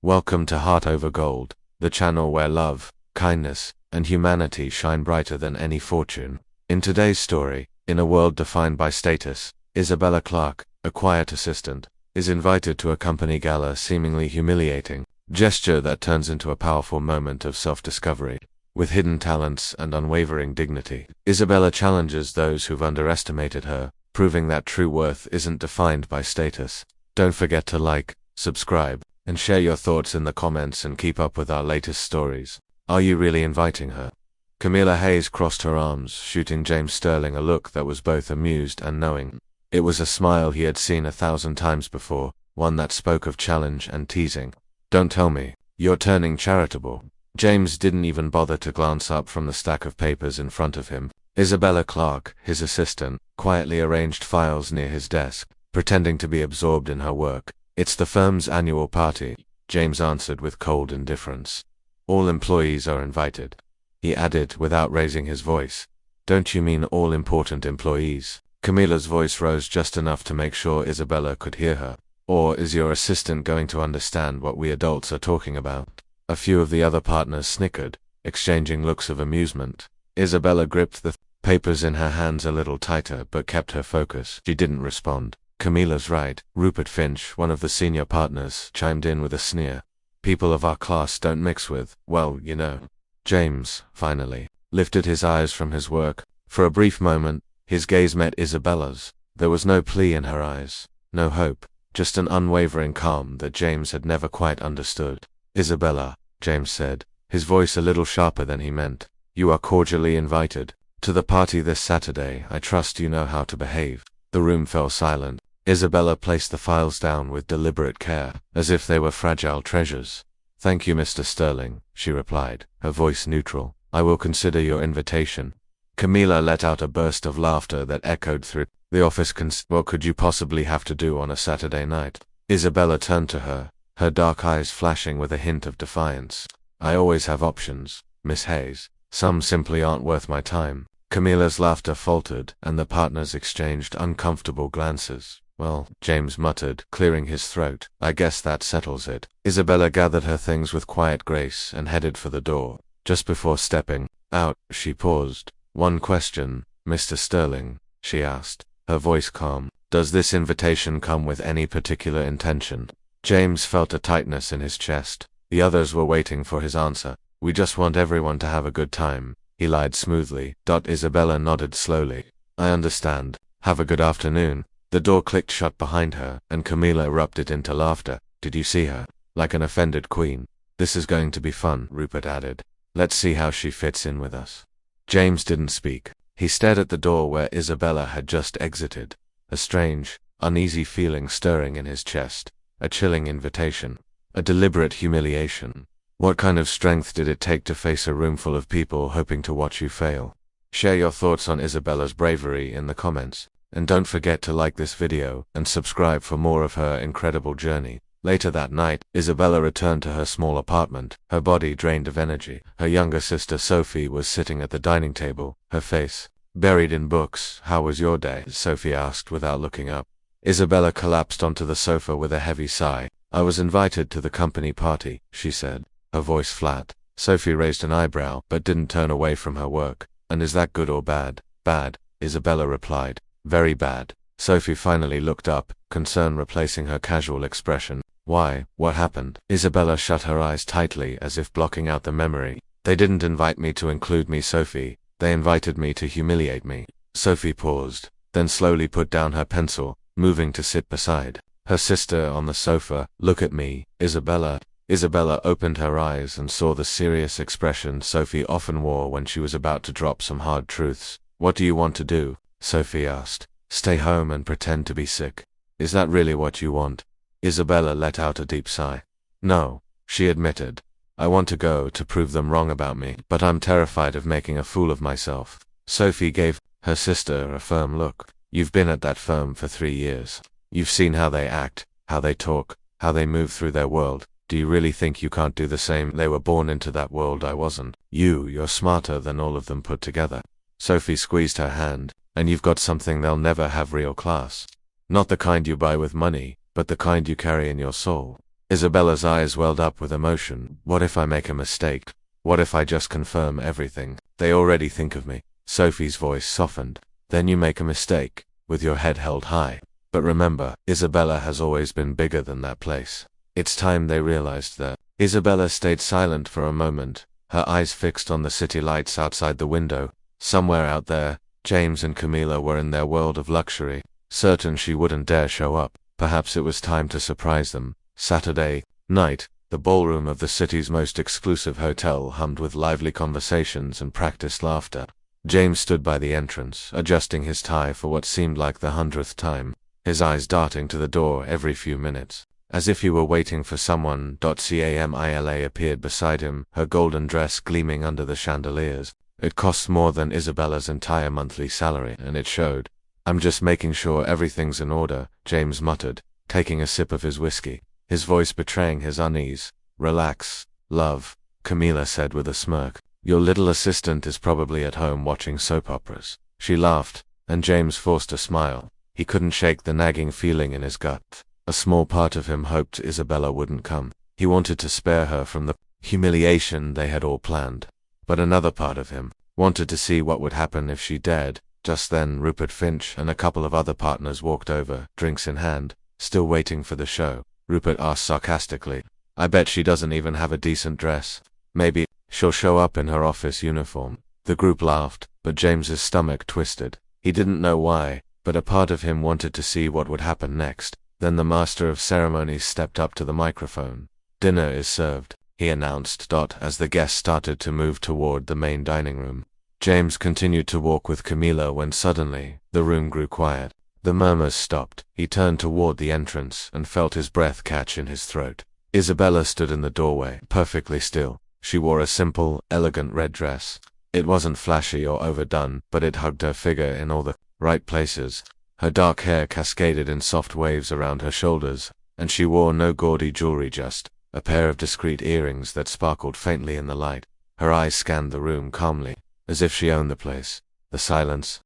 Welcome to Heart Over Gold, the channel where love, kindness, and humanity shine brighter than any fortune. In today's story, in a world defined by status, Isabella Clarke, a quiet assistant, is invited to a company gala seemingly humiliating, gesture that turns into a powerful moment of self-discovery. With hidden talents and unwavering dignity, Isabella challenges those who've underestimated her, proving that true worth isn't defined by status. Don't forget to like, subscribe, and share your thoughts in the comments and keep up with our latest stories. Are you really inviting her? Camilla Hayes crossed her arms, shooting James Sterling a look that was both amused and knowing. It was a smile he had seen 1,000 times before, one that spoke of challenge and teasing. Don't tell me, you're turning charitable. James didn't even bother to glance up from the stack of papers in front of him. Isabella Clarke, his assistant, quietly arranged files near his desk, pretending to be absorbed in her work. It's the firm's annual party, James answered with cold indifference. All employees are invited. He added without raising his voice. Don't you mean all important employees? Camilla's voice rose just enough to make sure Isabella could hear her. Or is your assistant going to understand what we adults are talking about? A few of the other partners snickered, exchanging looks of amusement. Isabella gripped the papers in her hands a little tighter but kept her focus. She didn't respond. Camilla's right. Rupert Finch, one of the senior partners, chimed in with a sneer. People of our class don't mix with, well, you know. James, finally, lifted his eyes from his work. For a brief moment, his gaze met Isabella's. There was no plea in her eyes, no hope, just an unwavering calm that James had never quite understood. Isabella, James said, his voice a little sharper than he meant. You are cordially invited to the party this Saturday. I trust you know how to behave. The room fell silent. Isabella placed the files down with deliberate care, as if they were fragile treasures. Thank you, Mr. Sterling, she replied, her voice neutral. I will consider your invitation. Camilla let out a burst of laughter that echoed through the office. What could you possibly have to do on a Saturday night? Isabella turned to her, her dark eyes flashing with a hint of defiance. I always have options, Miss Hayes. Some simply aren't worth my time. Camilla's laughter faltered, and the partners exchanged uncomfortable glances. Well, James muttered, clearing his throat, I guess that settles it. Isabella gathered her things with quiet grace and headed for the door. Just before stepping out, she paused. One question, Mr. Sterling, she asked, her voice calm. Does this invitation come with any particular intention? James felt a tightness in his chest. The others were waiting for his answer. We just want everyone to have a good time, he lied smoothly. Isabella nodded slowly. I understand. Have a good afternoon. The door clicked shut behind her, and Camilla erupted into laughter. Did you see her? Like an offended queen. This is going to be fun, Rupert added. Let's see how she fits in with us. James didn't speak. He stared at the door where Isabella had just exited. A strange, uneasy feeling stirring in his chest. A chilling invitation. A deliberate humiliation. What kind of strength did it take to face a room full of people hoping to watch you fail? Share your thoughts on Isabella's bravery in the comments. And don't forget to like this video and subscribe for more of her incredible journey. Later that night, Isabella returned to her small apartment, her body drained of energy. Her younger sister Sophie was sitting at the dining table, her face buried in books. How was your day? Sophie asked without looking up. Isabella collapsed onto the sofa with a heavy sigh. I was invited to the company party, she said, her voice flat. Sophie raised an eyebrow but didn't turn away from her work. And is that good or bad? Bad, Isabella replied. Very bad. Sophie finally looked up, concern replacing her casual expression. Why? What happened? Isabella shut her eyes tightly as if blocking out the memory. They didn't invite me to include me, Sophie. They invited me to humiliate me. Sophie paused, then slowly put down her pencil, moving to sit beside her sister on the sofa. Look at me, Isabella. Isabella opened her eyes and saw the serious expression Sophie often wore when she was about to drop some hard truths. What do you want to do? Sophie asked. Stay home and pretend to be sick. Is that really what you want? Isabella let out a deep sigh. No, she admitted. I want to go to prove them wrong about me, but I'm terrified of making a fool of myself. Sophie gave her sister a firm look. You've been at that firm for 3 years. You've seen how they act, how they talk, how they move through their world. Do you really think you can't do the same? They were born into that world. I wasn't. You're smarter than all of them put together. Sophie squeezed her hand. And you've got something they'll never have, real class. Not the kind you buy with money, but the kind you carry in your soul. Isabella's eyes welled up with emotion. What if I make a mistake? What if I just confirm everything they already think of me? Sophie's voice softened. Then you make a mistake, with your head held high. But remember, Isabella has always been bigger than that place. It's time they realized that. Isabella stayed silent for a moment, her eyes fixed on the city lights outside the window. Somewhere out there, James and Camilla were in their world of luxury, certain she wouldn't dare show up. Perhaps it was time to surprise them. Saturday night, the ballroom of the city's most exclusive hotel hummed with lively conversations and practiced laughter. James stood by the entrance, adjusting his tie for what seemed like the 100th time, his eyes darting to the door every few minutes, as if he were waiting for someone. Camilla appeared beside him, her golden dress gleaming under the chandeliers. It cost more than Isabella's entire monthly salary, and it showed. I'm just making sure everything's in order, James muttered, taking a sip of his whiskey, his voice betraying his unease. Relax, love, Camilla said with a smirk. Your little assistant is probably at home watching soap operas. She laughed, and James forced a smile. He couldn't shake the nagging feeling in his gut. A small part of him hoped Isabella wouldn't come. He wanted to spare her from the humiliation they had all planned. But another part of him wanted to see what would happen if she dared. Just then Rupert Finch and a couple of other partners walked over, drinks in hand, still waiting for the show. Rupert asked sarcastically, I bet she doesn't even have a decent dress. Maybe she'll show up in her office uniform. The group laughed, but James's stomach twisted. He didn't know why, but a part of him wanted to see what would happen next. Then the master of ceremonies stepped up to the microphone. Dinner is served, he announced. As the guests started to move toward the main dining room, James continued to walk with Camilla when suddenly, the room grew quiet. The murmurs stopped. He turned toward the entrance and felt his breath catch in his throat. Isabella stood in the doorway, perfectly still. She wore a simple, elegant red dress. It wasn't flashy or overdone, but it hugged her figure in all the right places. Her dark hair cascaded in soft waves around her shoulders, and she wore no gaudy jewelry, just a pair of discreet earrings that sparkled faintly in the light. Her eyes scanned the room calmly, as if she owned the place. The silence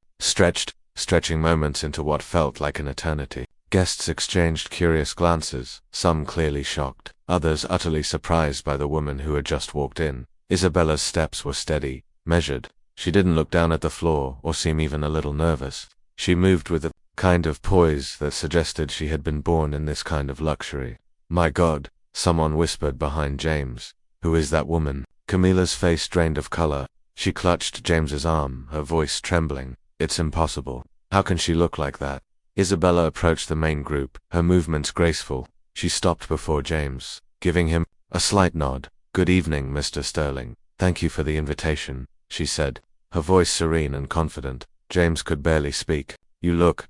stretching moments into what felt like an eternity. Guests exchanged curious glances, some clearly shocked, others utterly surprised by the woman who had just walked in. Isabella's steps were steady, measured. She didn't look down at the floor or seem even a little nervous. She moved with a kind of poise that suggested she had been born in this kind of luxury. My God, someone whispered behind James. Who is that woman? Camilla's face drained of color. She clutched James's arm, her voice trembling. It's impossible. How can she look like that? Isabella approached the main group, her movements graceful. She stopped before James, giving him a slight nod. Good evening, Mr. Sterling. Thank you for the invitation, she said, her voice serene and confident. James could barely speak. You look ...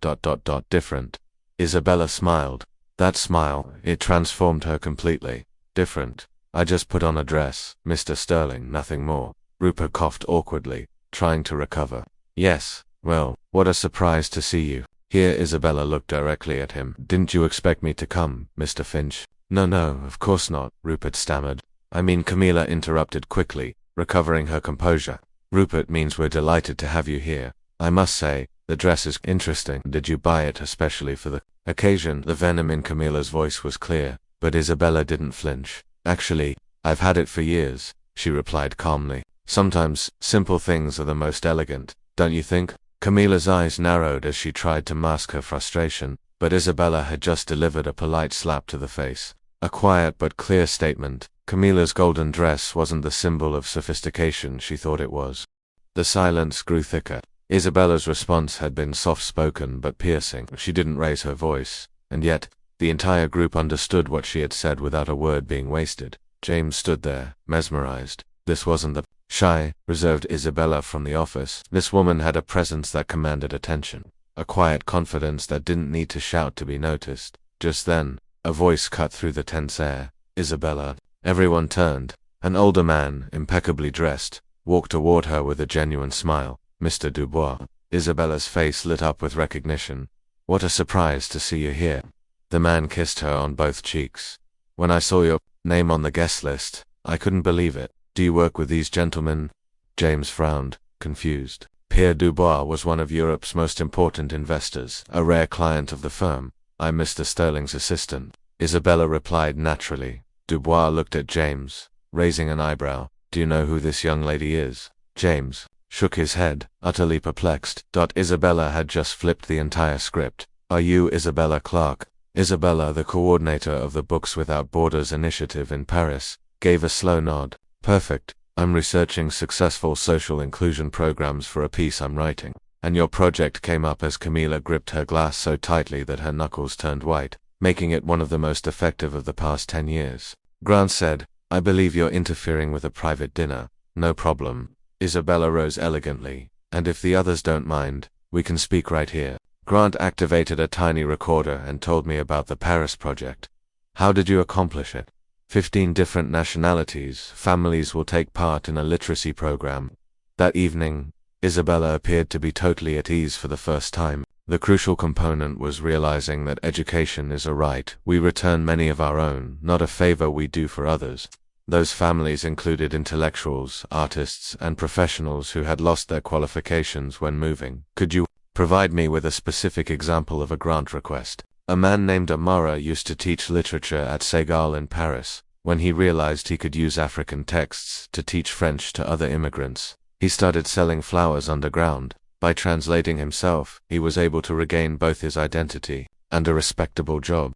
different. Isabella smiled. That smile, it transformed her completely. Different. I just put on a dress, Mr. Sterling, nothing more. Rupert coughed awkwardly, trying to recover. Yes, well, what a surprise to see you. Here Isabella looked directly at him. Didn't you expect me to come, Mr. Finch? No, of course not, Rupert stammered. I mean, Camilla interrupted quickly, recovering her composure. Rupert means we're delighted to have you here. I must say, the dress is interesting. Did you buy it especially for the occasion? The venom in Camilla's voice was clear, but Isabella didn't flinch. Actually, I've had it for years, she replied calmly. Sometimes, simple things are the most elegant, don't you think? Camilla's eyes narrowed as she tried to mask her frustration, but Isabella had just delivered a polite slap to the face. A quiet but clear statement. Camilla's golden dress wasn't the symbol of sophistication she thought it was. The silence grew thicker. Isabella's response had been soft-spoken but piercing. She didn't raise her voice, and yet, the entire group understood what she had said without a word being wasted. James stood there, mesmerized. This wasn't the shy, reserved Isabella from the office. This woman had a presence that commanded attention, a quiet confidence that didn't need to shout to be noticed. Just then, a voice cut through the tense air. Isabella. Everyone turned. An older man, impeccably dressed, walked toward her with a genuine smile. Mr. Dubois. Isabella's face lit up with recognition. What a surprise to see you here. The man kissed her on both cheeks. When I saw your name on the guest list, I couldn't believe it. Do you work with these gentlemen? James frowned, confused. Pierre Dubois was one of Europe's most important investors, a rare client of the firm. I'm Mr. Sterling's assistant. Isabella replied naturally. Dubois looked at James, raising an eyebrow. Do you know who this young lady is? James shook his head, utterly perplexed. Isabella had just flipped the entire script. Are you Isabella Clarke? Isabella, the coordinator of the Books Without Borders initiative in Paris, gave a slow nod. Perfect. I'm researching successful social inclusion programs for a piece I'm writing. And your project came up as Camila gripped her glass so tightly that her knuckles turned white, making it one of the most effective of the past 10 years. Grant said, I believe you're interfering with a private dinner. No problem. Isabella rose elegantly. And if the others don't mind, we can speak right here. Grant activated a tiny recorder and told me about the Paris project. How did you accomplish it? 15 different nationalities, families will take part in a literacy program. That evening, Isabella appeared to be totally at ease for the first time. The crucial component was realizing that education is a right we return many of our own, not a favor we do for others. Those families included intellectuals, artists, and professionals who had lost their qualifications when moving. Could you provide me with a specific example of a grant request? A man named Amara used to teach literature at Segal in Paris. When he realized he could use African texts to teach French to other immigrants, he started selling flowers underground. By translating himself, he was able to regain both his identity and a respectable job.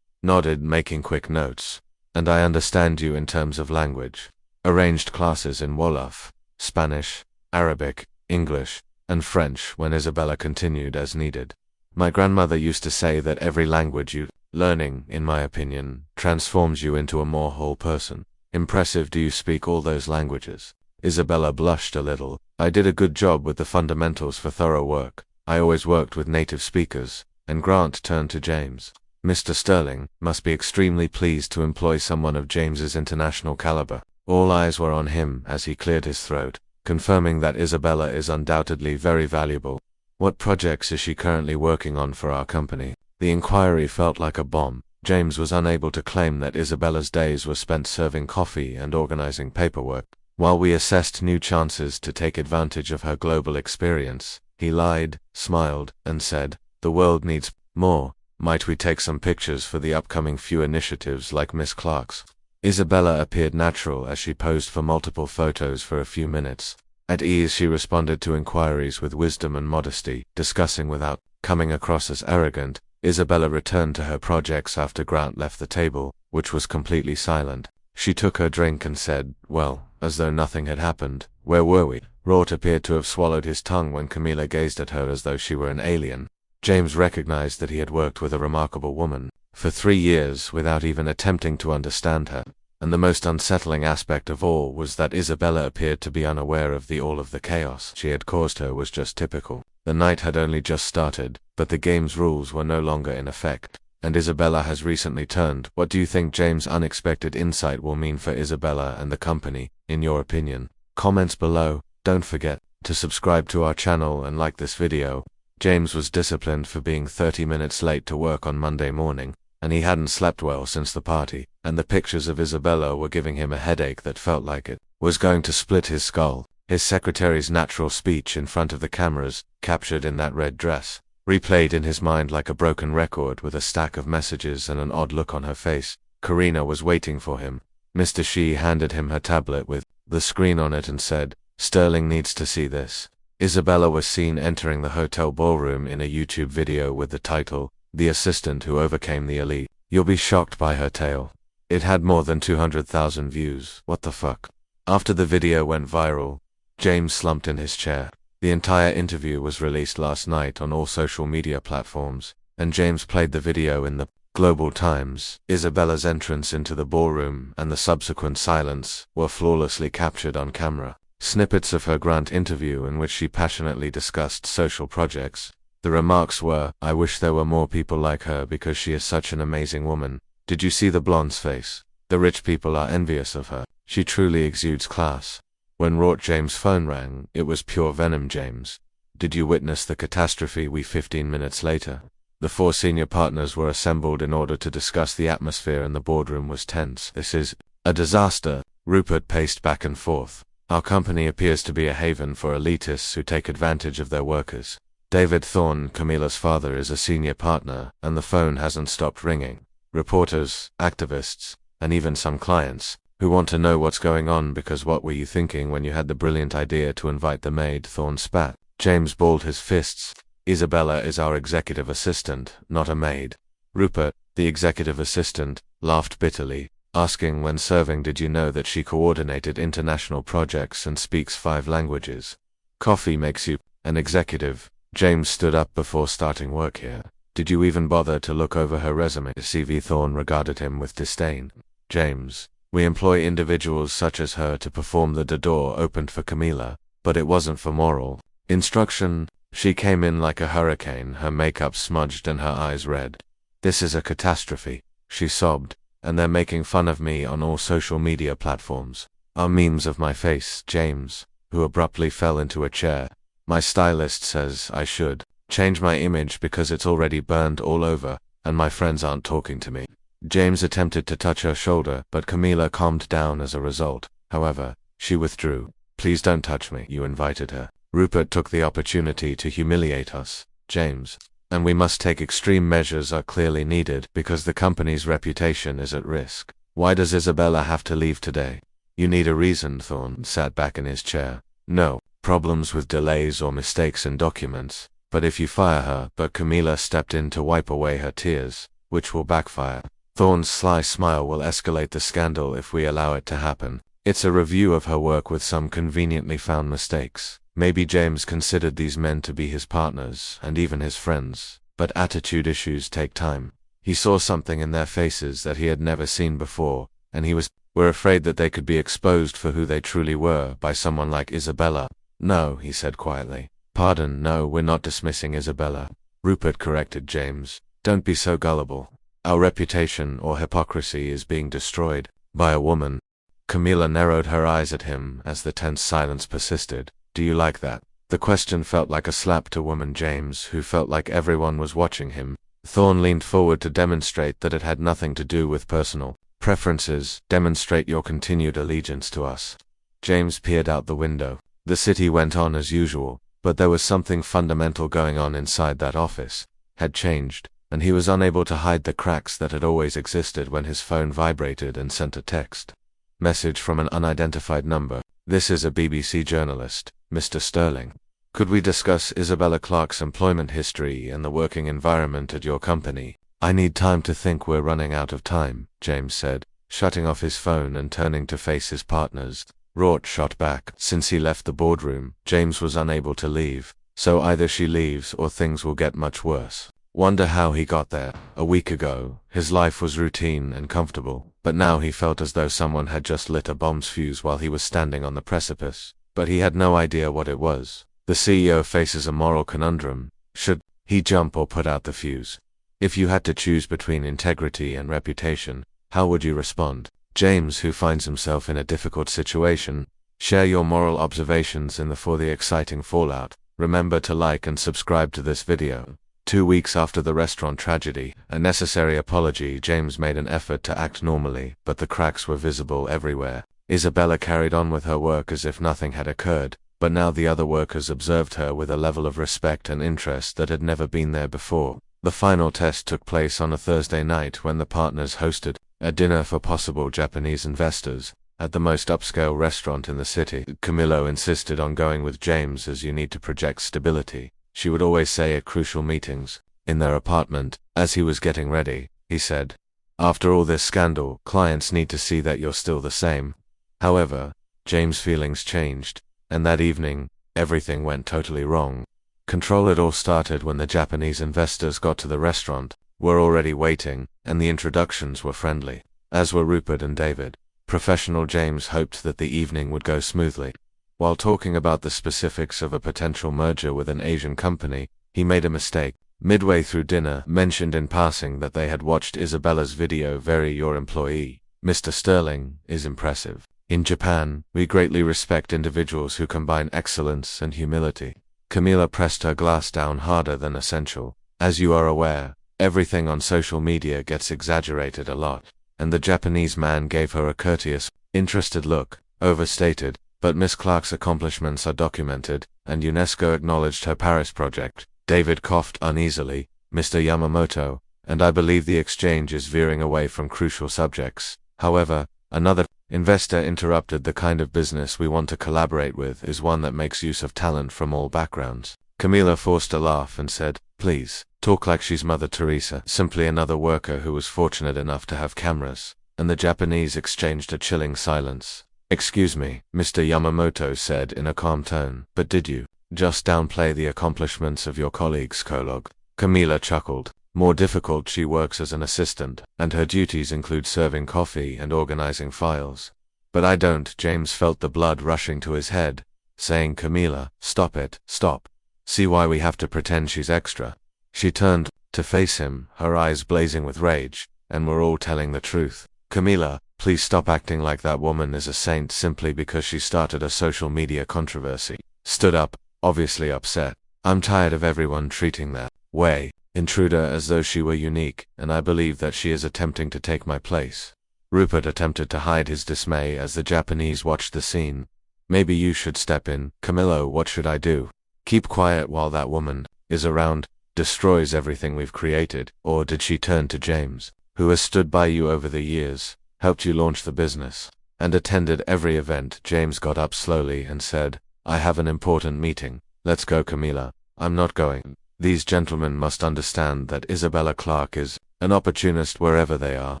Nodded, making quick notes. And I understand you in terms of language. Arranged classes in Wolof, Spanish, Arabic, English, and French when Isabella continued as needed. My grandmother used to say that every language you learning, in my opinion, transforms you into a more whole person. Impressive. Do you speak all those languages? Isabella blushed a little. I did a good job with the fundamentals for thorough work. I always worked with native speakers. And Grant turned to James. Mr. Sterling must be extremely pleased to employ someone of James's international caliber. All eyes were on him as he cleared his throat, confirming that Isabella is undoubtedly very valuable. What projects is she currently working on for our company? The inquiry felt like a bomb. James was unable to claim that Isabella's days were spent serving coffee and organizing paperwork. While we assessed new chances to take advantage of her global experience, he lied, smiled, and said, the world needs more. Might we take some pictures for the upcoming few initiatives like Miss Clarke's? Isabella appeared natural as she posed for multiple photos for a few minutes. At ease, she responded to inquiries with wisdom and modesty, discussing without coming across as arrogant. Isabella returned to her projects after Grant left the table, which was completely silent. She took her drink and said, well, as though nothing had happened. Where were we? Rort appeared to have swallowed his tongue when Camila gazed at her as though she were an alien. James recognized that he had worked with a remarkable woman for 3 years without even attempting to understand her. And the most unsettling aspect of all was that Isabella appeared to be unaware of all of the chaos she had caused her was just typical. The night had only just started, but the game's rules were no longer in effect. And Isabella has recently turned. What do you think James' unexpected insight will mean for Isabella and the company, in your opinion? Comments below. Don't forget to subscribe to our channel and like this video. James was disciplined for being 30 minutes late to work on Monday morning, and he hadn't slept well since the party, and the pictures of Isabella were giving him a headache that felt like it was going to split his skull. His secretary's natural speech in front of the cameras, captured in that red dress, replayed in his mind like a broken record with a stack of messages and an odd look on her face. Karina was waiting for him. Mr. Shi handed him her tablet with the screen on it and said, Sterling needs to see this. Isabella was seen entering the hotel ballroom in a YouTube video with the title, The Assistant Who Overcame the Elite. You'll be shocked by her tale. It had more than 200,000 views. What the fuck? After the video went viral, James slumped in his chair. The entire interview was released last night on all social media platforms, and James played the video in the Global Times. Isabella's entrance into the ballroom and the subsequent silence were flawlessly captured on camera. Snippets of her Grant interview in which she passionately discussed social projects. The remarks were, I wish there were more people like her because she is such an amazing woman. Did you see the blonde's face? The rich people are envious of her. She truly exudes class. When Rort James' phone rang, it was pure venom. James, did you witness the catastrophe? 15 minutes later, the 4 senior partners were assembled in order to discuss. The atmosphere in the boardroom was tense. This is a disaster. Rupert paced back and forth. Our company appears to be a haven for elitists who take advantage of their workers. David Thorne, Camila's father, is a senior partner, and the phone hasn't stopped ringing. reporters, activists, and even some clients, who want to know what's going on because what were you thinking when you had the brilliant idea to invite the maid? Thorne spat. James balled his fists. Isabella is our executive assistant, not a maid. Rupert, the executive assistant, laughed bitterly, asking when serving, did you know that she coordinated international projects and speaks 5 languages? Coffee makes you an executive. James stood up before starting work here. Did you even bother to look over her resume? CV. Thorne regarded him with disdain. James, we employ individuals such as her to perform. The door opened for Camila, but it wasn't for moral instruction. She came in like a hurricane, her makeup smudged and her eyes red. This is a catastrophe, she sobbed, and they're making fun of me on all social media platforms. Are memes of my face. James, who abruptly fell into a chair. My stylist says I should change my image because it's already burned all over, and my friends aren't talking to me. James attempted to touch her shoulder, but Camila calmed down as a result. However, she withdrew. Please don't touch me, you invited her. Rupert took the opportunity to humiliate us, James, and we must take extreme measures are clearly needed because the company's reputation is at risk. Why does Isabella have to leave today? You need a reason. Thorne sat back in his chair. No, problems with delays or mistakes in documents, but if you fire her. But Camila stepped in to wipe away her tears, which will backfire. Thorne's sly smile will escalate the scandal if we allow it to happen. It's a review of her work with some conveniently found mistakes. Maybe James considered these men to be his partners, and even his friends, but attitude issues take time. He saw something in their faces that he had never seen before, and were afraid that they could be exposed for who they truly were by someone like Isabella. No, he said quietly. Pardon, no, we're not dismissing Isabella. Rupert corrected James. Don't be so gullible. Our reputation or hypocrisy is being destroyed by a woman. Camila narrowed her eyes at him as the tense silence persisted. Do you like that? The question felt like a slap to woman James, who felt like everyone was watching him. Thorne leaned forward to demonstrate that it had nothing to do with personal preferences. Demonstrate your continued allegiance to us. James peered out the window. The city went on as usual, but there was something fundamental going on inside that office. Had changed, and he was unable to hide the cracks that had always existed when his phone vibrated and sent a text message from an unidentified number. This is a BBC journalist, Mr. Sterling. Could we discuss Isabella Clarke's employment history and the working environment at your company? I need time to think. We're running out of time, James said, shutting off his phone and turning to face his partners. Rort shot back. Since he left the boardroom, James was unable to leave, so either she leaves or things will get much worse. Wonder how he got there. A week ago, his life was routine and comfortable, but now he felt as though someone had just lit a bomb's fuse while he was standing on the precipice. But he had no idea what it was. The CEO faces a moral conundrum. Should he jump or put out the fuse? If you had to choose between integrity and reputation, how would you respond? James, who finds himself in a difficult situation, share your moral observations for the exciting fallout. Remember to like and subscribe to this video. 2 weeks after the restaurant tragedy, a necessary apology, James made an effort to act normally, but the cracks were visible everywhere. Isabella carried on with her work as if nothing had occurred, but now the other workers observed her with a level of respect and interest that had never been there before. The final test took place on a Thursday night when the partners hosted a dinner for possible Japanese investors at the most upscale restaurant in the city. Camilo insisted on going with James as you need to project stability, she would always say at crucial meetings. In their apartment, as he was getting ready, he said, after all this scandal, clients need to see that you're still the same. However, James' feelings changed, and that evening, everything went totally wrong. It all started when the Japanese investors got to the restaurant, were already waiting, and the introductions were friendly, as were Rupert and David. Professional James hoped that the evening would go smoothly. While talking about the specifics of a potential merger with an Asian company, he made a mistake. Midway through dinner, mentioned in passing that they had watched Isabella's video. Your employee, Mr. Sterling, is impressive. In Japan, we greatly respect individuals who combine excellence and humility. Camila pressed her glass down harder than essential. As you are aware, everything on social media gets exaggerated a lot, and the Japanese man gave her a courteous, interested look. Overstated, but Miss Clarke's accomplishments are documented, and UNESCO acknowledged her Paris project. David coughed uneasily. Mr. Yamamoto, and I believe the exchange is veering away from crucial subjects. However, another investor interrupted. The kind of business we want to collaborate with is one that makes use of talent from all backgrounds. Camila forced a laugh and said, "Please, talk like she's Mother Teresa." Simply another worker who was fortunate enough to have cameras, and the Japanese exchanged a chilling silence. "Excuse me," Mr. Yamamoto said in a calm tone, "but did you just downplay the accomplishments of your colleagues, Kolog?" Camila chuckled. "More difficult. She works as an assistant, and her duties include serving coffee and organizing files." "But I don't." James felt the blood rushing to his head, saying, "Camila, stop it, stop. See why we have to pretend she's extra?" She turned to face him, her eyes blazing with rage, and we're all telling the truth. "Camila, please stop acting like that woman is a saint simply because she started a social media controversy." Stood up, obviously upset. "I'm tired of everyone treating that way, intruder, as though she were unique, and I believe that she is attempting to take my place." Rupert attempted to hide his dismay as the Japanese watched the scene. "Maybe you should step in." "Camillo, what should I do?" "Keep quiet while that woman is around, destroys everything we've created." Or did she turn to James, who has stood by you over the years, helped you launch the business, and attended every event? James got up slowly and said, "I have an important meeting. Let's go." "Camila, I'm not going. These gentlemen must understand that Isabella Clarke is an opportunist wherever they are."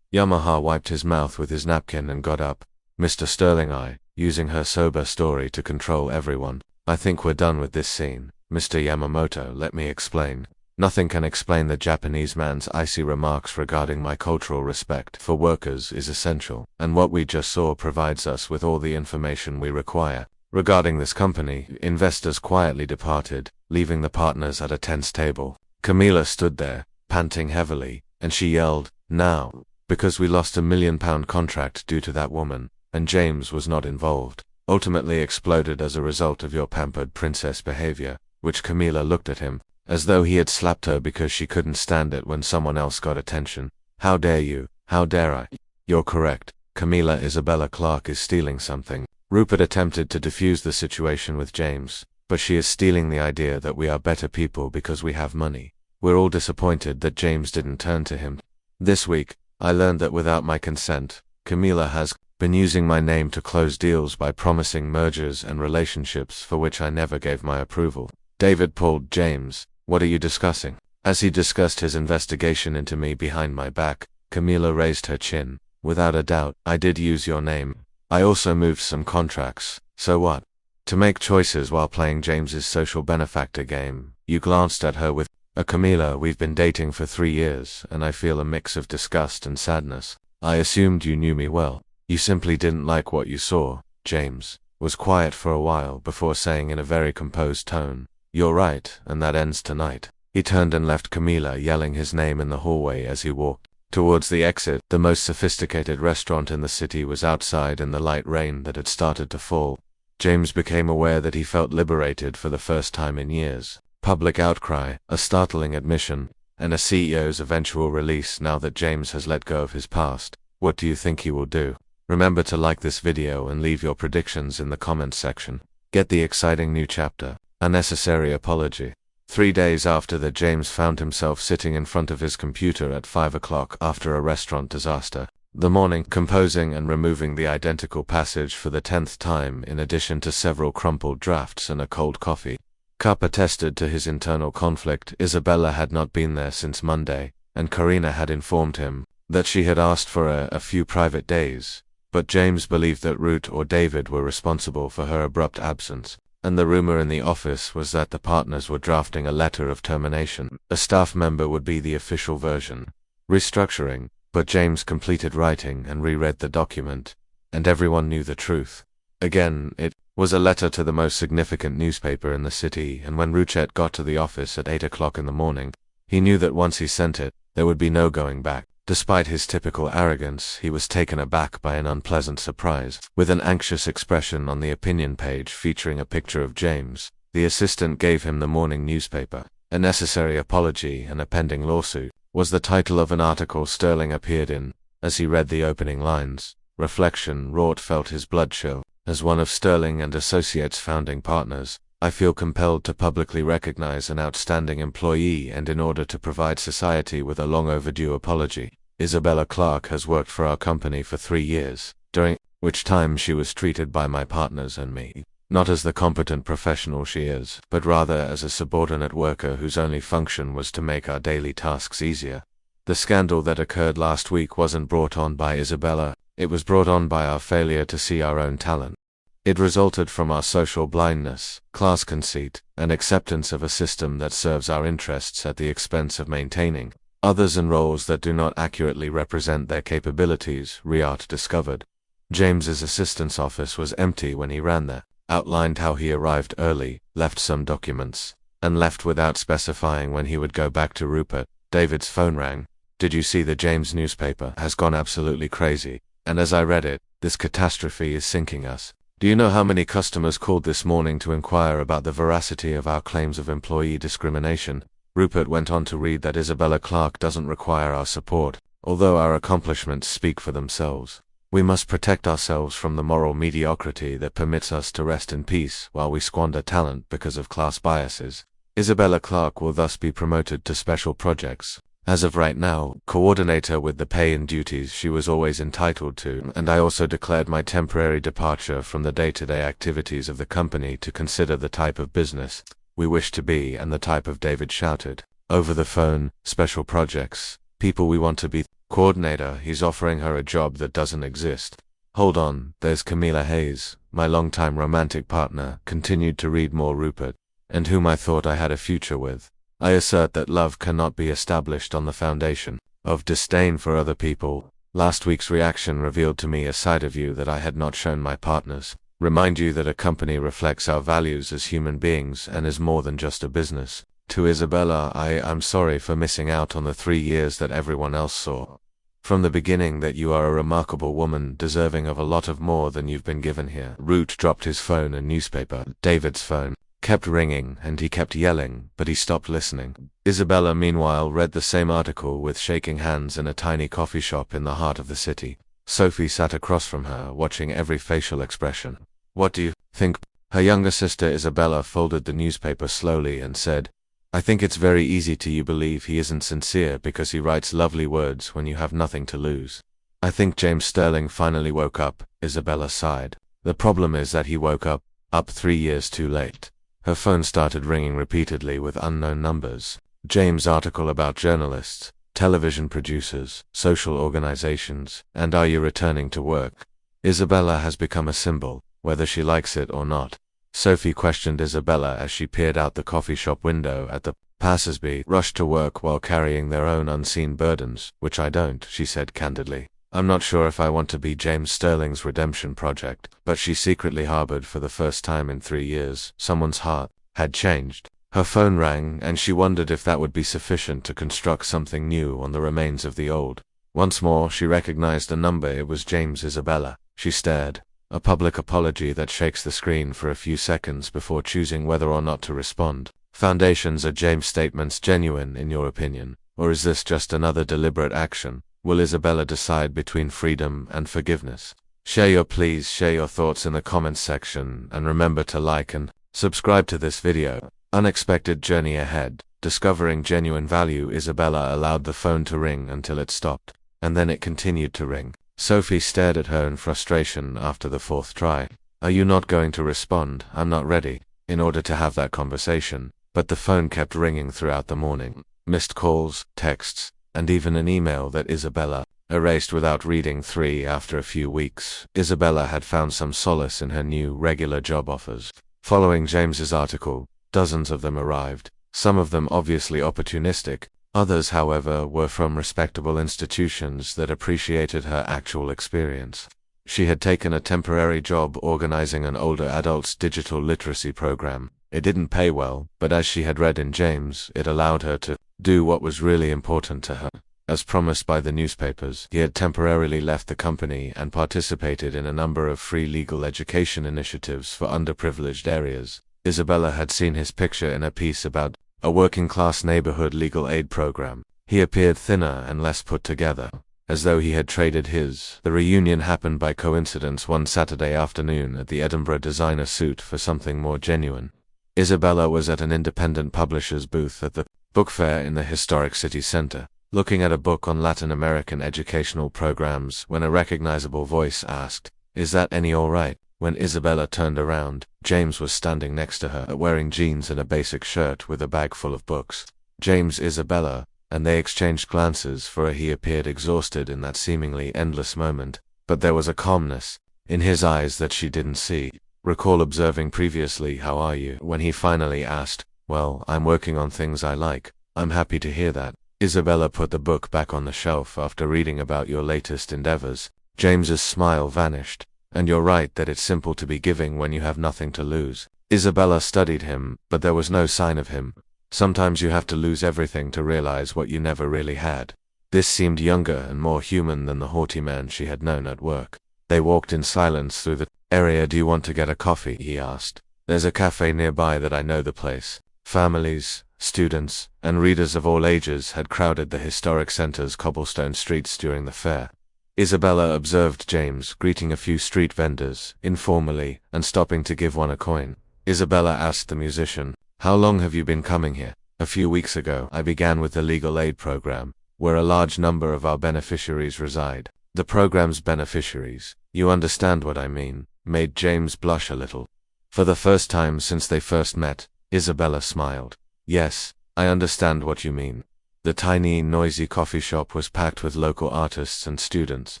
Yamaha wiped his mouth with his napkin and got up. "Mr. Sterling, using her sober story to control everyone. I think we're done with this scene." "Mr. Yamamoto, let me explain." "Nothing can explain." The Japanese man's icy remarks regarding my cultural respect for workers is essential, and what we just saw provides us with all the information we require. Regarding this company, investors quietly departed, leaving the partners at a tense table. Camila stood there, panting heavily, and she yelled, "Now, because we lost a £1 million contract due to that woman, and James was not involved. Ultimately exploded as a result of your pampered princess behavior," which Camila looked at him, as though he had slapped her because she couldn't stand it when someone else got attention. "How dare you? How dare I?" "You're correct. Camila, Isabella Clarke is stealing something." Rupert attempted to defuse the situation with James, "But she is stealing the idea that we are better people because we have money." We're all disappointed that James didn't turn to him. "This week, I learned that without my consent, Camila has been using my name to close deals by promising mergers and relationships for which I never gave my approval." David pulled James. "What are you discussing?" As he discussed his investigation into me behind my back, Camila raised her chin. "Without a doubt, I did use your name. I also moved some contracts. So what? To make choices while playing James's social benefactor game." You glanced at her with Camila, we've been dating for 3 years, and I feel a mix of disgust and sadness. I assumed you knew me well. You simply didn't like what you saw." James was quiet for a while before saying in a very composed tone, "You're right, and that ends tonight." He turned and left Camila yelling his name in the hallway as he walked towards the exit. The most sophisticated restaurant in the city was outside in the light rain that had started to fall. James became aware that he felt liberated for the first time in years. Public outcry, a startling admission, and a CEO's eventual release now that James has let go of his past. What do you think he will do? Remember to like this video and leave your predictions in the comments section. Get the exciting new chapter, Unnecessary Apology. 3 days after that, James found himself sitting in front of his computer at 5 o'clock after a restaurant disaster. The morning, composing and removing the identical passage for the 10th time in addition to several crumpled drafts and a cold coffee cup attested to his internal conflict. Isabella had not been there since Monday, and Karina had informed him that she had asked for a few private days, but James believed that Ruth or David were responsible for her abrupt absence, and the rumor in the office was that the partners were drafting a letter of termination. A staff member would be the official version. Restructuring, but James completed writing and reread the document, and everyone knew the truth. Again, it was a letter to the most significant newspaper in the city, and when Ruchet got to the office at 8 o'clock in the morning, he knew that once he sent it, there would be no going back. Despite his typical arrogance, he was taken aback by an unpleasant surprise. With an anxious expression on the opinion page featuring a picture of James, the assistant gave him the morning newspaper. "A Necessary Apology and a Pending Lawsuit" was the title of an article Sterling appeared in. As he read the opening lines, reflection, Rort felt his blood chill. As one of Sterling and Associates' founding partners, I feel compelled to publicly recognize an outstanding employee, and in order to provide society with a long overdue apology. Isabella Clarke has worked for our company for 3 years, during which time she was treated by my partners and me, not as the competent professional she is, but rather as a subordinate worker whose only function was to make our daily tasks easier. The scandal that occurred last week wasn't brought on by Isabella, it was brought on by our failure to see our own talent. It resulted from our social blindness, class conceit, and acceptance of a system that serves our interests at the expense of maintaining others in roles that do not accurately represent their capabilities, Riart discovered. James's assistant's office was empty when he ran there, outlined how he arrived early, left some documents, and left without specifying when he would go back to Rupert. David's phone rang. Did you see the James newspaper has gone absolutely crazy, and as I read it, this catastrophe is sinking us. Do you know how many customers called this morning to inquire about the veracity of our claims of employee discrimination? Rupert went on to read that Isabella Clarke doesn't require our support, although our accomplishments speak for themselves. We must protect ourselves from the moral mediocrity that permits us to rest in peace while we squander talent because of class biases. Isabella Clarke will thus be promoted to special projects. As of right now, coordinator with the pay and duties she was always entitled to, and I also declared my temporary departure from the day-to-day activities of the company to consider the type of business we wish to be and the type of. David shouted over the phone, special projects, people we want to be. Coordinator, he's offering her a job that doesn't exist. Hold on, there's Camilla Hayes, my longtime romantic partner, continued to read more Rupert, and whom I thought I had a future with. I assert that love cannot be established on the foundation of disdain for other people. Last week's reaction revealed to me a side of you that I had not shown my partners. Remind you that a company reflects our values as human beings and is more than just a business. To Isabella, I'm sorry for missing out on the 3 years that everyone else saw. From the beginning that you are a remarkable woman, deserving of a lot of more than you've been given here. Root dropped his phone and newspaper. David's phone kept ringing, and he kept yelling, but he stopped listening. Isabella, meanwhile, read the same article with shaking hands in a tiny coffee shop in the heart of the city. Sophie sat across from her, watching every facial expression. What do you think? Her younger sister Isabella folded the newspaper slowly and said, I think it's very easy to you believe he isn't sincere because he writes lovely words when you have nothing to lose. I think James Sterling finally woke up, Isabella sighed. The problem is that he woke up 3 years too late. Her phone started ringing repeatedly with unknown numbers. James' article about journalists, television producers, social organizations, and are you returning to work? Isabella has become a symbol, whether she likes it or not. Sophie questioned Isabella as she peered out the coffee shop window at the passers-by rushed to work while carrying their own unseen burdens, which I don't, she said candidly. I'm not sure if I want to be James Sterling's redemption project, but she secretly harbored for the first time in 3 years. Someone's heart had changed. Her phone rang, and she wondered if that would be sufficient to construct something new on the remains of the old. Once more she recognized the number. It was James. Isabella. She stared. A public apology that shakes the screen for a few seconds before choosing whether or not to respond. Foundations. Are James' statements genuine, in your opinion, or is this just another deliberate action? Will Isabella decide between freedom and forgiveness? Share your thoughts in the comments section, and remember to like and subscribe to this video. Unexpected journey ahead. Discovering genuine value. Isabella allowed the phone to ring until it stopped, and then it continued to ring. Sophie stared at her in frustration after the 4th try. Are you not going to respond? I'm not ready, in order to have that conversation. But the phone kept ringing throughout the morning. Missed calls, texts, and even an email that Isabella erased without reading. 3 After a few weeks, Isabella had found some solace in her new regular job offers. Following James's article, dozens of them arrived, some of them obviously opportunistic. Others, however, were from respectable institutions that appreciated her actual experience. She had taken a temporary job organizing an older adults' digital literacy program. It didn't pay well, but as she had read in James, it allowed her to do what was really important to her. As promised by the newspapers, he had temporarily left the company and participated in a number of free legal education initiatives for underprivileged areas. Isabella had seen his picture in a piece about a working-class neighborhood legal aid program. He appeared thinner and less put together, as though he had traded his. The reunion happened by coincidence one Saturday afternoon at the Edinburgh Designer Suit for something more genuine. Isabella was at an independent publisher's booth at the book fair in the historic city center, looking at a book on Latin American educational programs when a recognizable voice asked, "Is that any all right?" When Isabella turned around, James was standing next to her, wearing jeans and a basic shirt with a bag full of books. James, Isabella, and they exchanged glances, for he appeared exhausted in that seemingly endless moment, but there was a calmness in his eyes that she didn't see. Recall observing previously, "How are you?" when he finally asked, "Well, I'm working on things I like." "I'm happy to hear that." Isabella put the book back on the shelf after reading about your latest endeavors. James's smile vanished. "And you're right that it's simple to be giving when you have nothing to lose." Isabella studied him, but there was no sign of him. "Sometimes you have to lose everything to realize what you never really had." This seemed younger and more human than the haughty man she had known at work. They walked in silence through the area. "Do you want to get a coffee?" he asked. "There's a cafe nearby that I know the place." Families, students, and readers of all ages had crowded the historic center's cobblestone streets during the fair. Isabella observed James greeting a few street vendors, informally, and stopping to give one a coin. Isabella asked the musician, "How long have you been coming here?" "A few weeks ago, I began with the legal aid program, where a large number of our beneficiaries reside." The program's beneficiaries, "You understand what I mean," made James blush a little. For the first time since they first met, Isabella smiled. "Yes, I understand what you mean." The tiny, noisy coffee shop was packed with local artists and students.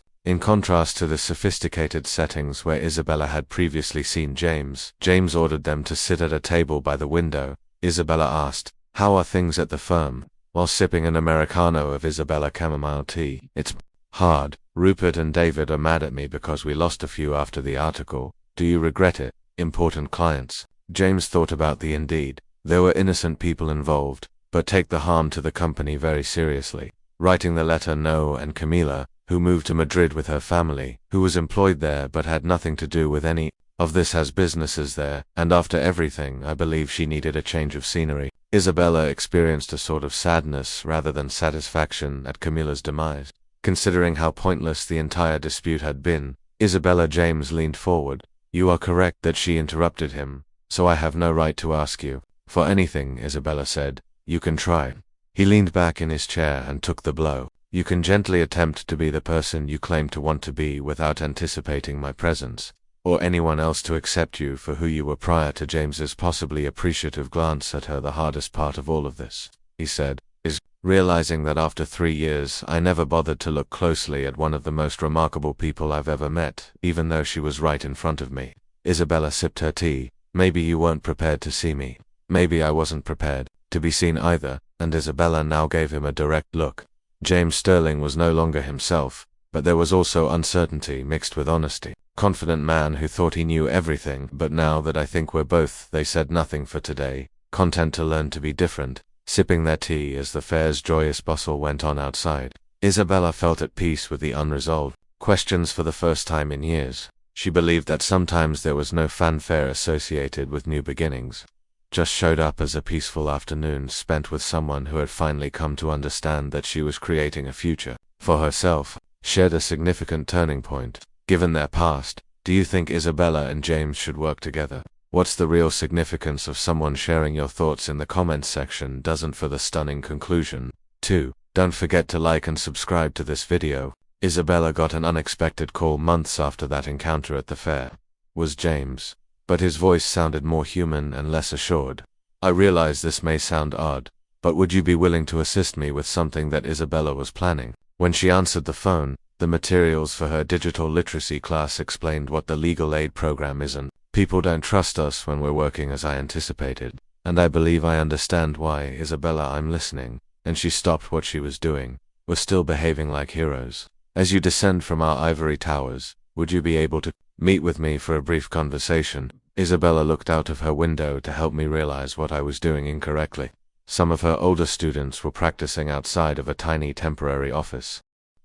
In contrast to the sophisticated settings where Isabella had previously seen James, James ordered them to sit at a table by the window. Isabella asked, "How are things at the firm?" while sipping an Americano of Isabella chamomile tea. "It's hard. Rupert and David are mad at me because we lost a few after the article." "Do you regret it?" "Important clients." James thought about the indeed. There were innocent people involved, but take the harm to the company very seriously. Writing the letter, No, and Camila, who moved to Madrid with her family, who was employed there but had nothing to do with any of this, has businesses there, and after everything, I believe she needed a change of scenery. Isabella experienced a sort of sadness rather than satisfaction at Camila's demise. Considering how pointless the entire dispute had been, James leaned forward. "You are correct that she interrupted him, so I have no right to ask you for anything," Isabella said. "You can try." He leaned back in his chair and took the blow. "You can gently attempt to be the person you claim to want to be without anticipating my presence, or anyone else to accept you for who you were prior to." James's possibly appreciative glance at her. "The hardest part of all of this," he said, "is realizing that after 3 years I never bothered to look closely at one of the most remarkable people I've ever met, even though she was right in front of me." Isabella sipped her tea. "Maybe you weren't prepared to see me. Maybe I wasn't prepared to be seen either," and Isabella now gave him a direct look. James Sterling was no longer himself, but there was also uncertainty mixed with honesty. Confident man who thought he knew everything. "But now that I think we're both," they said nothing for today, content to learn to be different, sipping their tea as the fair's joyous bustle went on outside. Isabella felt at peace with the unresolved questions for the first time in years. She believed that sometimes there was no fanfare associated with new beginnings. Just showed up as a peaceful afternoon spent with someone who had finally come to understand that she was creating a future for herself. Shared a significant turning point. Given their past, do you think Isabella and James should work together? What's the real significance of someone sharing your thoughts in the comments section? Doesn't for the stunning conclusion. 2. Don't forget to like and subscribe to this video. Isabella got an unexpected call months after that encounter at the fair. Was James, but his voice sounded more human and less assured. "I realize this may sound odd, but would you be willing to assist me with something that Isabella was planning?" When she answered the phone, the materials for her digital literacy class explained what the legal aid program is. "And people don't trust us when we're working as I anticipated, and I believe I understand why. Isabella, I'm listening." And she stopped what she was doing. "We're still behaving like heroes. As you descend from our ivory towers, would you be able to meet with me for a brief conversation?" Isabella looked out of her window to help me realize what I was doing incorrectly. Some of her older students were practicing outside of a tiny temporary office,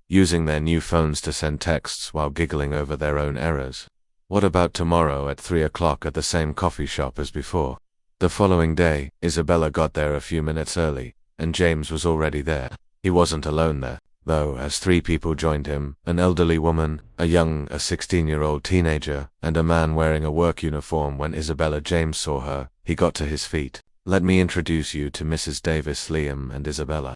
using their new phones to send texts while giggling over their own errors. "What about tomorrow at 3 o'clock at the same coffee shop as before?" The following day, Isabella got there a few minutes early, and James was already there. He wasn't alone there, though, as 3 people joined him: an elderly woman, a 16-year-old teenager, and a man wearing a work uniform. When James saw her, He got to his feet. "Let me introduce you to Mrs. Davis, Liam, and Isabella."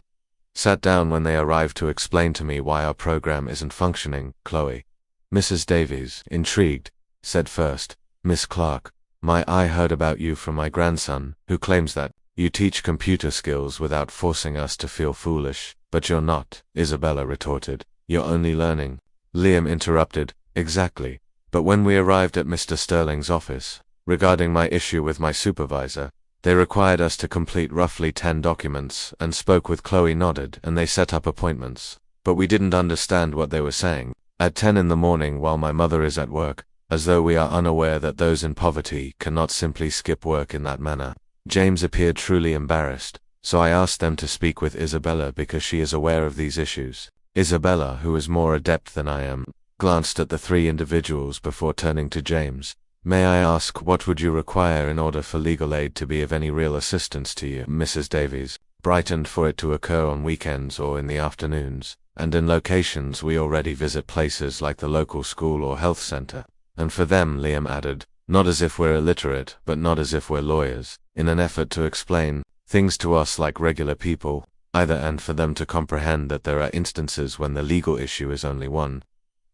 Sat down when they arrived to explain to me why our program isn't functioning, Chloe. Mrs. Davies, intrigued, said first, "Miss Clark, I heard about you from my grandson, who claims that you teach computer skills without forcing us to feel foolish, but you're not," Isabella retorted. "You're only learning." Liam interrupted, "Exactly. But when we arrived at Mr. Sterling's office, regarding my issue with my supervisor, they required us to complete roughly 10 documents, and spoke with Chloe nodded, and they set up appointments. But we didn't understand what they were saying. At 10 in the morning while my mother is at work, as though we are unaware that those in poverty cannot simply skip work in that manner." James appeared truly embarrassed, so I asked them to speak with Isabella because she is aware of these issues. Isabella, who is more adept than I am, glanced at the 3 individuals before turning to James. "May I ask, what would you require in order for legal aid to be of any real assistance to you?" Mrs. Davies brightened. "For it to occur on weekends or in the afternoons, and in locations we already visit, places like the local school or health center. And for them," Liam added, "not as if we're illiterate, but not as if we're lawyers, in an effort to explain things to us like regular people, either, and for them to comprehend that there are instances when the legal issue is only one."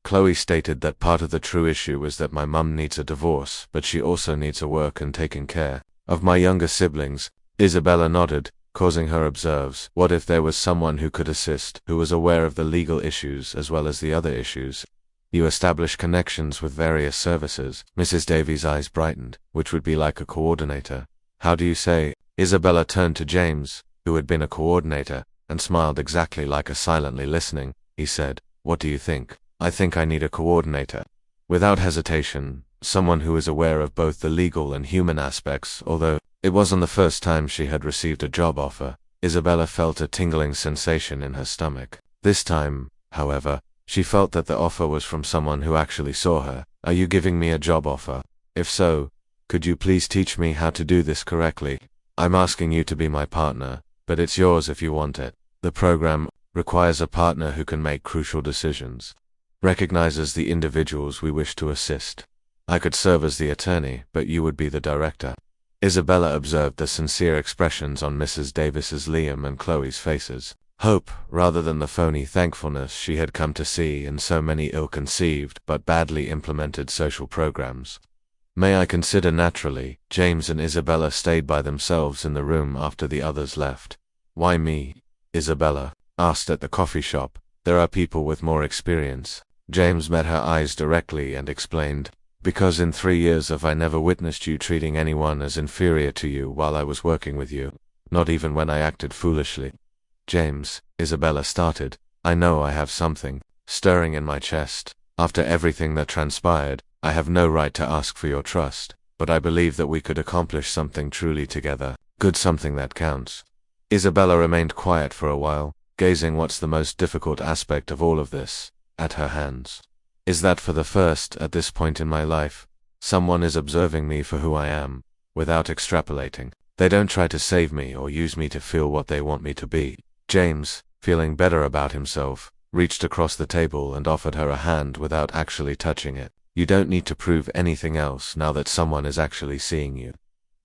Chloe stated that part of the true issue is that my mum needs a divorce, but she also needs a work and taking care of my younger siblings. Isabella nodded, causing her observes, "What if there was someone who could assist, who was aware of the legal issues as well as the other issues? You establish connections with various services." Mrs. Davies' eyes brightened, "Which would be like a coordinator." "How do you say?" Isabella turned to James, who had been a coordinator, and smiled exactly like a silently listening. He said, "What do you think?" "I think I need a coordinator." Without hesitation, someone who is aware of both the legal and human aspects. Although it wasn't the first time she had received a job offer, Isabella felt a tingling sensation in her stomach. This time, however, she felt that the offer was from someone who actually saw her. "Are you giving me a job offer? If so, could you please teach me how to do this correctly? I'm asking you to be my partner, but it's yours if you want it. The program requires a partner who can make crucial decisions, recognizes the individuals we wish to assist. I could serve as the attorney, but you would be the director." Isabella observed the sincere expressions on Mrs. Davis's, Liam, and Chloe's faces. Hope, rather than the phony thankfulness she had come to see in so many ill-conceived but badly implemented social programs. "May I consider?" Naturally, James and Isabella stayed by themselves in the room after the others left. "Why me?" Isabella asked at the coffee shop. "There are people with more experience." James met her eyes directly and explained, "Because in 3 years I never witnessed you treating anyone as inferior to you while I was working with you, not even when I acted foolishly." "James," Isabella started, "I know I have something stirring in my chest. After everything that transpired, I have no right to ask for your trust, but I believe that we could accomplish something truly together, good, something that counts." Isabella remained quiet for a while, gazing. "What's the most difficult aspect of all of this?" At her hands. "Is that for the first, at this point in my life, someone is observing me for who I am, without extrapolating. They don't try to save me or use me to feel what they want me to be." James, feeling better about himself, reached across the table and offered her a hand without actually touching it. "You don't need to prove anything else now that someone is actually seeing you."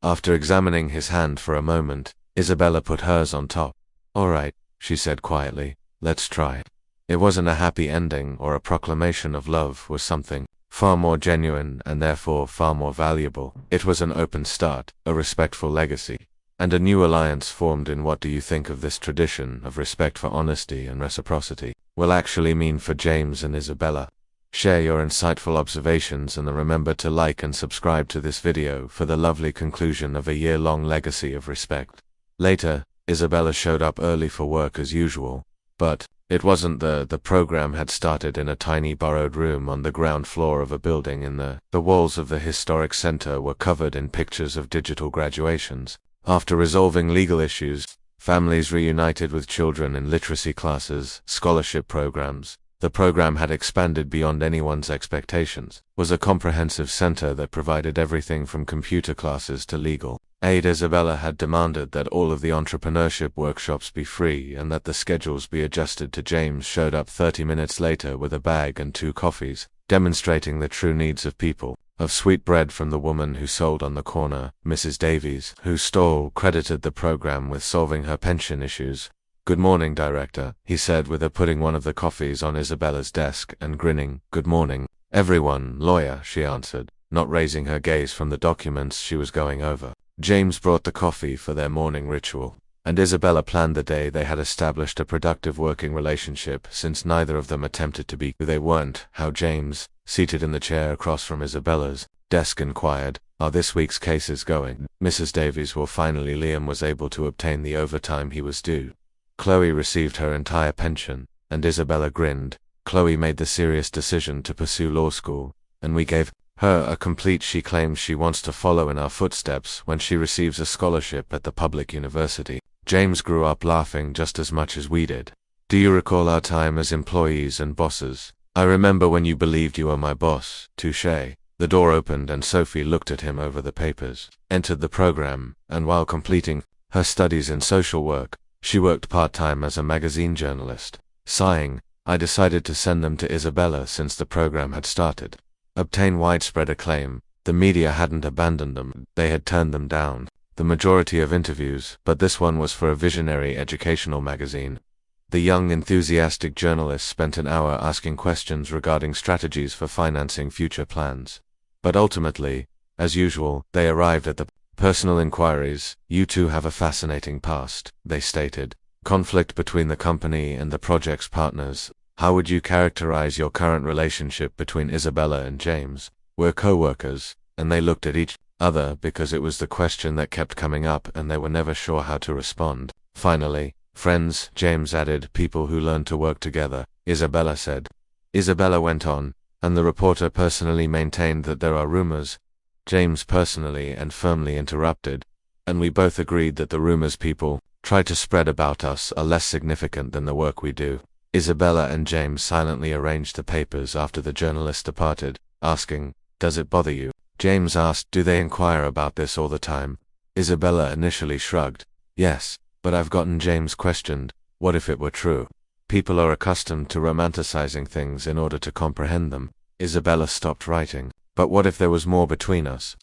After examining his hand for a moment, Isabella put hers on top. "All right," she said quietly, "let's try." It wasn't a happy ending or a proclamation of love, was something far more genuine and therefore far more valuable. It was an open start, a respectful legacy, and a new alliance formed in what do you think of this tradition of respect for honesty and reciprocity will actually mean for James and Isabella. Share your insightful observations and remember to like and subscribe to this video for the lovely conclusion of a year-long legacy of respect. Later, Isabella showed up early for work as usual, but it wasn't. The program had started in a tiny borrowed room on the ground floor of a building in the walls of the historic center were covered in pictures of digital graduations. After resolving legal issues, families reunited with children in literacy classes, scholarship programs. The program had expanded beyond anyone's expectations, was a comprehensive center that provided everything from computer classes to legal aid. Isabella had demanded that all of the entrepreneurship workshops be free and that the schedules be adjusted to. James showed up 30 minutes later with a bag and 2 coffees, demonstrating the true needs of people of sweet bread from the woman who sold on the corner, Mrs. Davies, whose stall credited the program with solving her pension issues. "Good morning, Director," he said with her, putting one of the coffees on Isabella's desk and grinning. "Good morning, everyone, lawyer," she answered, not raising her gaze from the documents she was going over. James brought the coffee for their morning ritual, and Isabella planned the day. They had established a productive working relationship since neither of them attempted to be who they weren't. How James, seated in the chair across from Isabella's desk, inquired, "Are this week's cases going?" Mrs. Davies. "Well, finally Liam was able to obtain the overtime he was due. Chloe received her entire pension," and Isabella grinned. "Chloe made the serious decision to pursue law school, and we gave her a complete. She claims she wants to follow in our footsteps when she receives a scholarship at the public university." James grew up laughing just as much as we did. "Do you recall our time as employees and bosses? I remember when you believed you were my boss." "Touché." The door opened and Sophie looked at him over the papers, entered the program, and while completing her studies in social work, she worked part-time as a magazine journalist. Sighing, I decided to send them to Isabella since the program had started. Obtain widespread acclaim. The media hadn't abandoned them, they had turned them down. The majority of interviews, but this one was for a visionary educational magazine. The young, enthusiastic journalist spent an hour asking questions regarding strategies for financing future plans. But ultimately, as usual, they arrived at the personal inquiries. "You two have a fascinating past," they stated. "Conflict between the company and the project's partners. How would you characterize your current relationship between Isabella and James?" "We're co-workers," and they looked at each other because it was the question that kept coming up and they were never sure how to respond. "Finally, friends," James added. "People who learn to work together," Isabella said. Isabella went on, "And the reporter personally maintained that there are rumors." James personally and firmly interrupted, "And we both agreed that the rumors people try to spread about us are less significant than the work we do." Isabella and James silently arranged the papers after the journalist departed, asking, "Does it bother you?" James asked, "Do they inquire about this all the time?" Isabella initially shrugged. "Yes, but I've gotten." James questioned, "What if it were true?" "People are accustomed to romanticizing things in order to comprehend them." Isabella stopped writing. "But what if there was more between us?"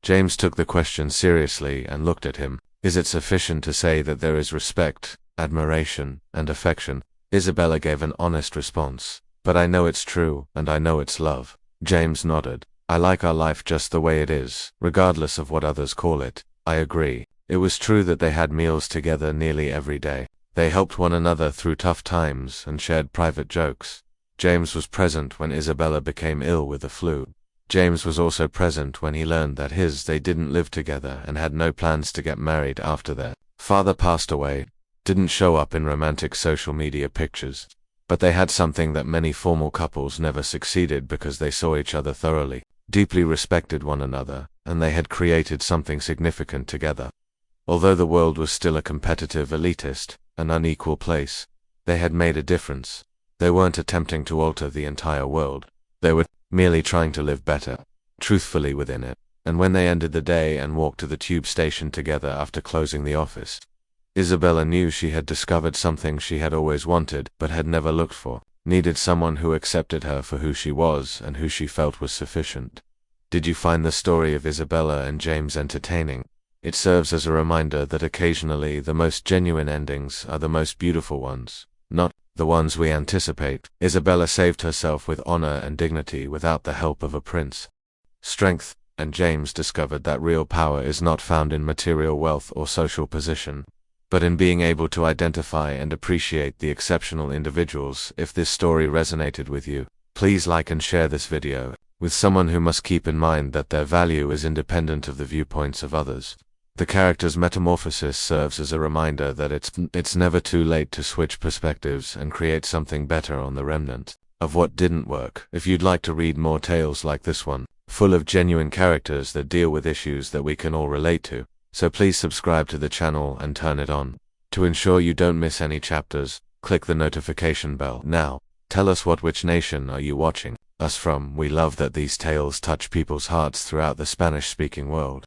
James took the question seriously and looked at him. "Is it sufficient to say that there is respect, admiration, and affection?" Isabella gave an honest response. "But I know it's true, and I know it's love." James nodded. "I like our life just the way it is, regardless of what others call it." "I agree." It was true that they had meals together nearly every day. They helped one another through tough times and shared private jokes. James was present when Isabella became ill with the flu. James was also present when he learned that they didn't live together and had no plans to get married after their father passed away. Didn't show up in romantic social media pictures. But they had something that many formal couples never succeeded because they saw each other thoroughly, deeply respected one another, and they had created something significant together. Although the world was still a competitive, elitist, and unequal place, they had made a difference. They weren't attempting to alter the entire world. They were merely trying to live better, truthfully within it. And when they ended the day and walked to the tube station together after closing the office, Isabella knew she had discovered something she had always wanted but had never looked for. Needed someone who accepted her for who she was and who she felt was sufficient. Did you find the story of Isabella and James entertaining? It serves as a reminder that occasionally the most genuine endings are the most beautiful ones, not the ones we anticipate. Isabella saved herself with honor and dignity without the help of a prince. Strength, and James discovered that real power is not found in material wealth or social position, but in being able to identify and appreciate the exceptional individuals. If this story resonated with you, please like and share this video with someone who must keep in mind that their value is independent of the viewpoints of others. The character's metamorphosis serves as a reminder that it's never too late to switch perspectives and create something better on the remnant of what didn't work. If you'd like to read more tales like this one, full of genuine characters that deal with issues that we can all relate to, so please subscribe to the channel and turn it on. To ensure you don't miss any chapters, click the notification bell. Now, tell us which nation are you watching us from? We love that these tales touch people's hearts throughout the Spanish-speaking world.